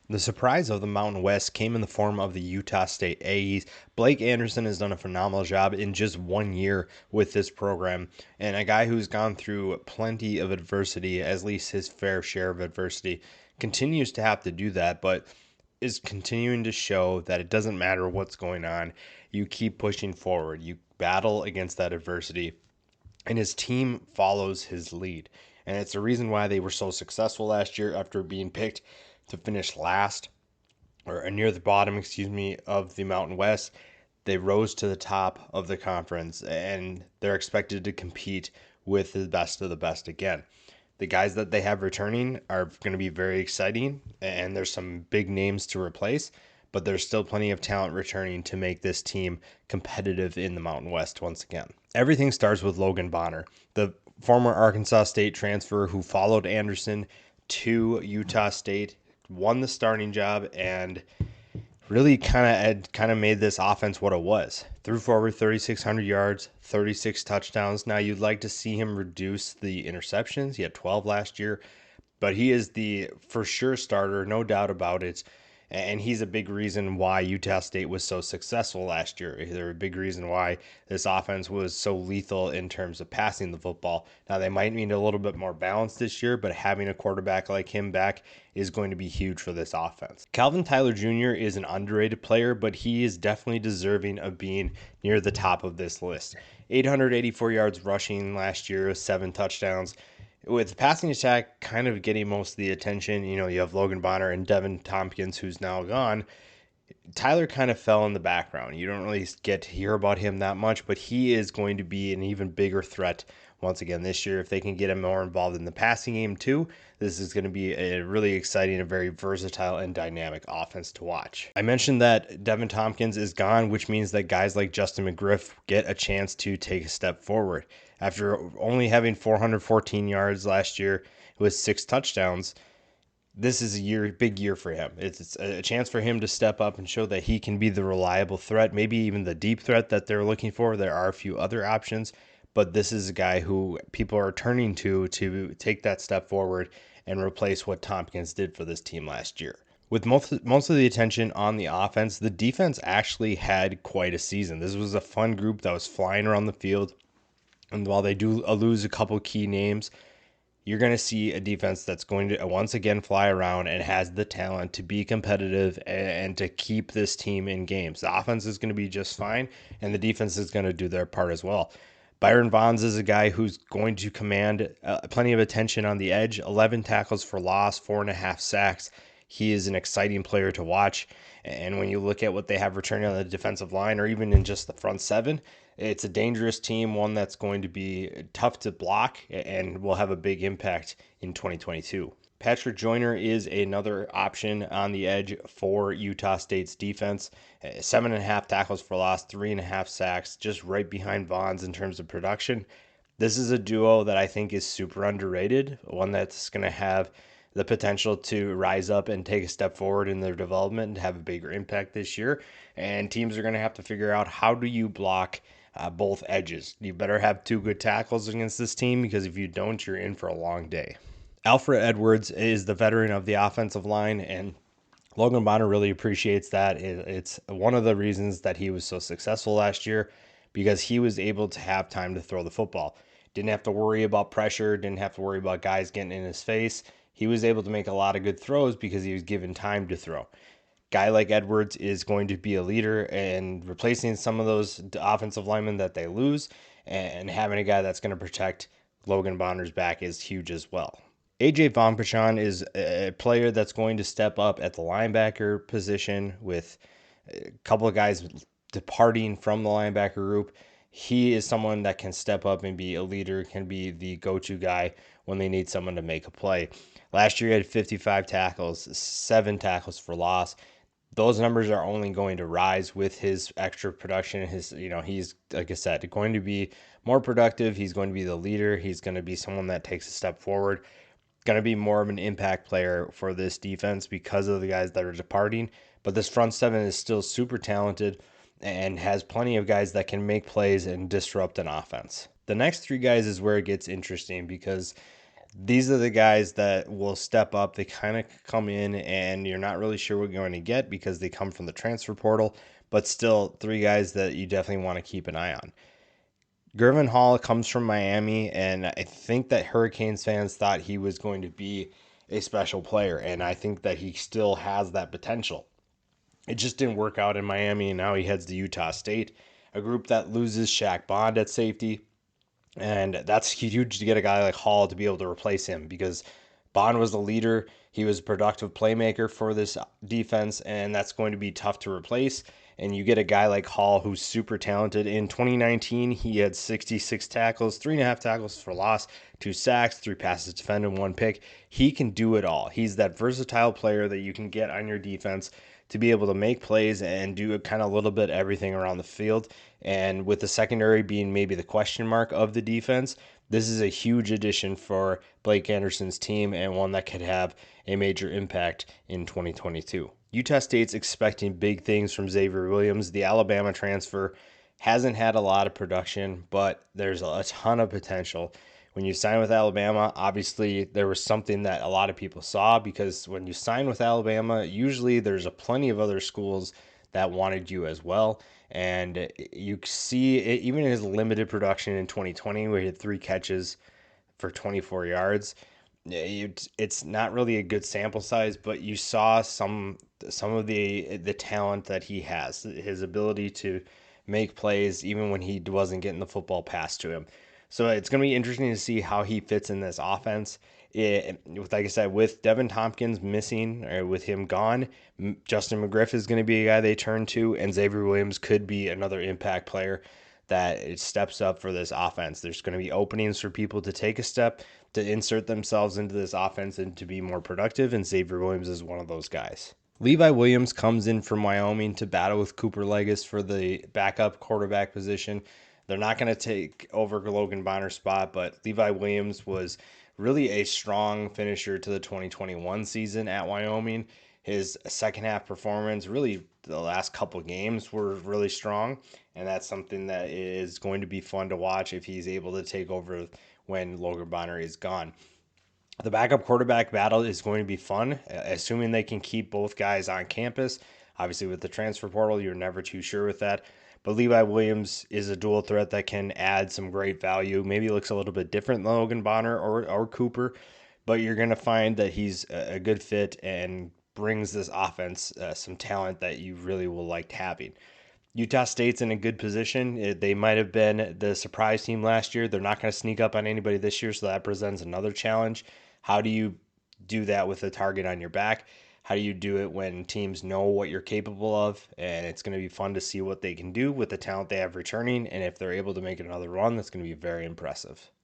The surprise of the Mountain West came in the form of the Utah State Aggies. Blake Anderson has done a phenomenal job in just 1 year with this program, and a guy who's gone through plenty of adversity, at least his fair share of adversity, continues to have to do that, but is continuing to show that it doesn't matter what's going on. You keep pushing forward, you battle against that adversity, and his team follows his lead. And it's the reason why they were so successful last year after being picked to finish last or near the bottom, of the Mountain West. They rose to the top of the conference and they're expected to compete with the best of the best again. The guys that they have returning are going to be very exciting, and there's some big names to replace, but there's still plenty of talent returning to make this team competitive in the Mountain West once again. Everything starts with Logan Bonner, the former Arkansas State transfer who followed Anderson to Utah State, won the starting job, and really kind of made this offense what it was. Threw for over 3,600 yards, 36 touchdowns. Now you'd like to see him reduce the interceptions. He had 12 last year, but he is the for sure starter, no doubt about it. And he's a big reason why Utah State was so successful last year. They're a big reason why this offense was so lethal in terms of passing the football. Now, they might need a little bit more balance this year, but having a quarterback like him back is going to be huge for this offense. Calvin Tyler Jr. is an underrated player, but he is definitely deserving of being near the top of this list. 884 yards rushing last year, 7 touchdowns. With the passing attack kind of getting most of the attention, you have Logan Bonner and Devin Tompkins, who's now gone. Tyler kind of fell in the background. You don't really get to hear about him that much, but he is going to be an even bigger threat once again this year. If they can get him more involved in the passing game too, this is going to be a really exciting, a very versatile and dynamic offense to watch. I mentioned that Devin Tompkins is gone, which means that guys like Justin McGriff get a chance to take a step forward. After only having 414 yards last year with 6 touchdowns, this is a big year for him. It's a chance for him to step up and show that he can be the reliable threat, maybe even the deep threat that they're looking for. There are a few other options, but this is a guy who people are turning to take that step forward and replace what Tompkins did for this team last year. With most of the attention on the offense, the defense actually had quite a season. This was a fun group that was flying around the field. And while they do lose a couple key names, you're going to see a defense that's going to once again fly around and has the talent to be competitive and to keep this team in games. The offense is going to be just fine, and the defense is going to do their part as well. Byron Vaughns is a guy who's going to command plenty of attention on the edge. 11 tackles for loss, 4.5 sacks. He is an exciting player to watch. And when you look at what they have returning on the defensive line or even in just the front seven, it's a dangerous team, one that's going to be tough to block and will have a big impact in 2022. Patrick Joyner is another option on the edge for Utah State's defense. 7.5 tackles for loss, 3.5 sacks, just right behind Vaughns in terms of production. This is a duo that I think is super underrated, one that's going to have the potential to rise up and take a step forward in their development and have a bigger impact this year. And teams are going to have to figure out, how do you block both edges? You better have 2 good tackles against this team, because if you don't, you're in for a long day. Alfred Edwards is the veteran of the offensive line, and Logan Bonner really appreciates that. It's one of the reasons that he was so successful last year, because he was able to have time to throw the football. Didn't have to worry about pressure, didn't have to worry about guys getting in his face. He was able to make a lot of good throws because he was given time to throw. Guy like Edwards is going to be a leader and replacing some of those offensive linemen that they lose, and having a guy that's going to protect Logan Bonner's back is huge as well. Vongphachanh is a player that's going to step up at the linebacker position with a couple of guys departing from the linebacker group. He is someone that can step up and be a leader, can be the go-to guy when they need someone to make a play. Last year he had 55 tackles, 7 tackles for loss. Those numbers are only going to rise with his extra production. He's, like I said, going to be more productive. He's going to be the leader. He's going to be someone that takes a step forward. Going to be more of an impact player for this defense because of the guys that are departing. But this front seven is still super talented and has plenty of guys that can make plays and disrupt an offense. The next 3 guys is where it gets interesting, because These are the guys that will step up. They kind of come in and you're not really sure what you're going to get because they come from the transfer portal, but still three guys that you definitely want to keep an eye on. Gurvan Hall comes from Miami, and I think that Hurricanes fans thought he was going to be a special player, and I think that he still has that potential. It just didn't work out in Miami, and now he heads to Utah State, a group that loses Shaq Bond at safety, and that's huge to get a guy like Hall to be able to replace him because Bond was the leader. He was a productive playmaker for this defense, and that's going to be tough to replace. And you get a guy like Hall who's super talented. In 2019, he had 66 tackles, 3.5 tackles for loss, 2 sacks, 3 passes defended, 1 pick. He can do it all. He's that versatile player that you can get on your defense to be able to make plays and do kind of a little bit everything around the field. And with the secondary being maybe the question mark of the defense, this is a huge addition for Blake Anderson's team and one that could have a major impact in 2022. Utah State's expecting big things from Xavier Williams. The Alabama transfer hasn't had a lot of production, but there's a ton of potential. When you sign with Alabama, obviously there was something that a lot of people saw because when you sign with Alabama, usually there's plenty of other schools that wanted you as well. And you see it, even in his limited production in 2020, where he had 3 catches for 24 yards. It's not really a good sample size, but you saw some of the talent that he has, his ability to make plays even when he wasn't getting the football passed to him. So it's going to be interesting to see how he fits in this offense. Like I said, with Devin Tompkins missing or with him gone, Justin McGriff is going to be a guy they turn to, and Xavier Williams could be another impact player that it steps up for this offense. There's going to be openings for people to take a step to insert themselves into this offense and to be more productive, and Xavier Williams is one of those guys. Levi Williams comes in from Wyoming to battle with Cooper Legas for the backup quarterback position. They're not going to take over Logan Bonner's spot, but Levi Williams was really a strong finisher to the 2021 season at Wyoming. His second half performance, really the last couple games, were really strong, and that's something that is going to be fun to watch if he's able to take over when Logan Bonner is gone. The backup quarterback battle is going to be fun, assuming they can keep both guys on campus. Obviously, with the transfer portal, you're never too sure with that. But Levi Williams is a dual threat that can add some great value. Maybe looks a little bit different than Logan Bonner or Cooper, but you're going to find that he's a good fit and brings this offense some talent that you really will like having. Utah State's in a good position. They might have been the surprise team last year. They're not going to sneak up on anybody this year, so that presents another challenge. How do you do that with a target on your back? How do you do it when teams know what you're capable of? And it's going to be fun to see what they can do with the talent they have returning. And if they're able to make another run, that's going to be very impressive.